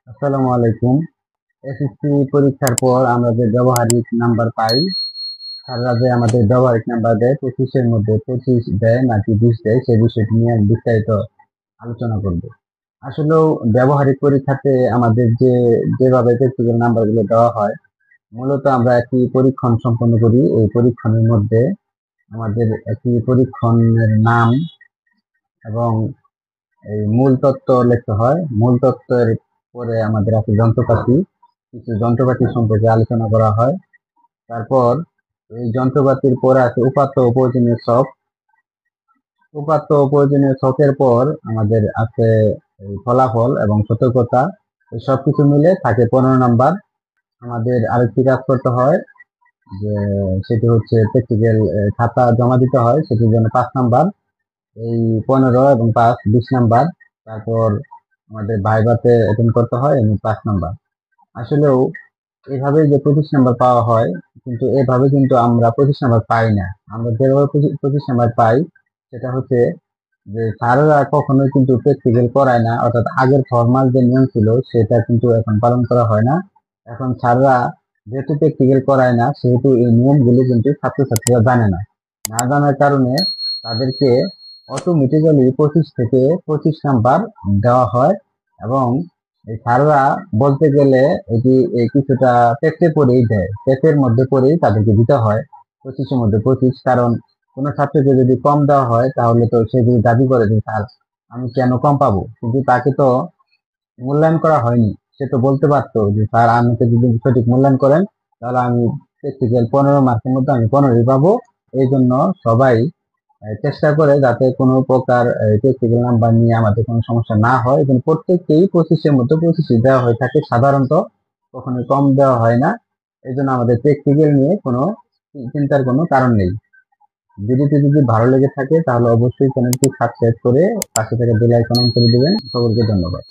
আসসালামু আলাইকুম। এসএসসি পরীক্ষার পর আমরা যে ব্যবহারিক নাম্বার পাই, স্যাররা যে আমাদের ব্যবহারিক নাম্বার দেয় 25-এর মধ্যে 25 দেয় নাকি 20 দেয়, সেই বিষয়টি নিয়ে আমি বিস্তারিত আলোচনা করব। আসলেও ব্যবহারিক পরীক্ষাতে আমাদের যেভাবে প্র্যাকটিক্যাল নাম্বারগুলো দেওয়া হয়, মূলত আমরা একটি পরীক্ষণ সম্পন্ন করি। এই পরীক্ষণের মধ্যে আমাদের একটি পরীক্ষণের নাম এবং এই মূল তত্ত্ব লিখতে হয়। মূল তত্ত্বের পরে আমাদের আছে যন্ত্রপাতি, কিছু যন্ত্রপাতি সম্পর্কে আলোচনা করা হয়। তারপর এই যন্ত্রপাতির পরে আছে উপাত্ত ও প্রয়োজনীয় ছক। উপাত্ত ও প্রয়োজনীয় ছকের পর আমাদের আছে এই ফলাফল এবং সতর্কতা। এই সবকিছু মিলে থাকে 15 নাম্বার। আমাদের আরেকটি কাজ করতে হয়, যে সেটি হচ্ছে প্র্যাকটিক্যাল খাতা জমা দিতে হয়, সেটির জন্য 5 নাম্বার। এই 15 এবং 5 20 নাম্বার। তারপর আমাদের ভাইভাতে অ্যাটেন্ড করতে হয় এবং 5 নাম্বার। আসলেও এভাবে যে 25 নাম্বার পাওয়া হয়, কিন্তু এভাবে কিন্তু আমরা 25 নাম্বার পাই না। আমরা যেভাবে 25 নাম্বার পাই, সেটা হচ্ছে যে স্যাররা কখনোই কিন্তু প্র্যাকটিক্যাল করায় না, অর্থাৎ আগের ফরমাল যে নিয়ম ছিল সেটা কিন্তু এখন পালন করা হয় না। এখন স্যাররা যেহেতু প্র্যাকটিক্যাল করায় না, সেহেতু এই নিয়মগুলি কিন্তু ছাত্রছাত্রীরা জানে না। না জানার কারণে তাদেরকে অটোমেটিক্যালি 25 থেকে 25 নাম্বার দেওয়া হয়। এবং এই স্যাররা বলতে গেলে এটি কিছুটা পেটে পড়েই দেয়, পেটের মধ্যে পড়েই তাদেরকে দিতে হয় 25-এর মধ্যে 25। কারণ কোনো ছাত্রকে যদি কম দেওয়া হয়, তাহলে তো সে যদি দাবি করে যে স্যার আমি কেন কম পাবো, কিন্তু তাকে তো মূল্যায়ন করা হয়নি। সে তো বলতে পারতো যে স্যার আমাকে যদি সঠিক মূল্যায়ন করেন, তাহলে আমি প্র্যাকটিক্যাল 15 মার্কের মধ্যে আমি 15ই পাবো। এই জন্য সবাই চেষ্টা করে যাতে কোনো প্রকার প্র্যাকটিক্যাল নাম্বার নিয়ে আমাদের কোনো সমস্যা না হয়। এবং প্রত্যেককেই 25-এর মধ্যে 25 দেওয়া হয়ে থাকে সাধারণত, কখনোই কম দেওয়া হয় না। এই জন্য আমাদের প্র্যাকটিক্যাল নিয়ে কোনো চিন্তার কোনো কারণ নেই। ভিডিওটি যদি ভালো লেগে থাকে তাহলে অবশ্যই চ্যানেলটি সাবস্ক্রাইব করে পাশে থাকা বেল আইকন অন করে দিবেন। সকলকে ধন্যবাদ।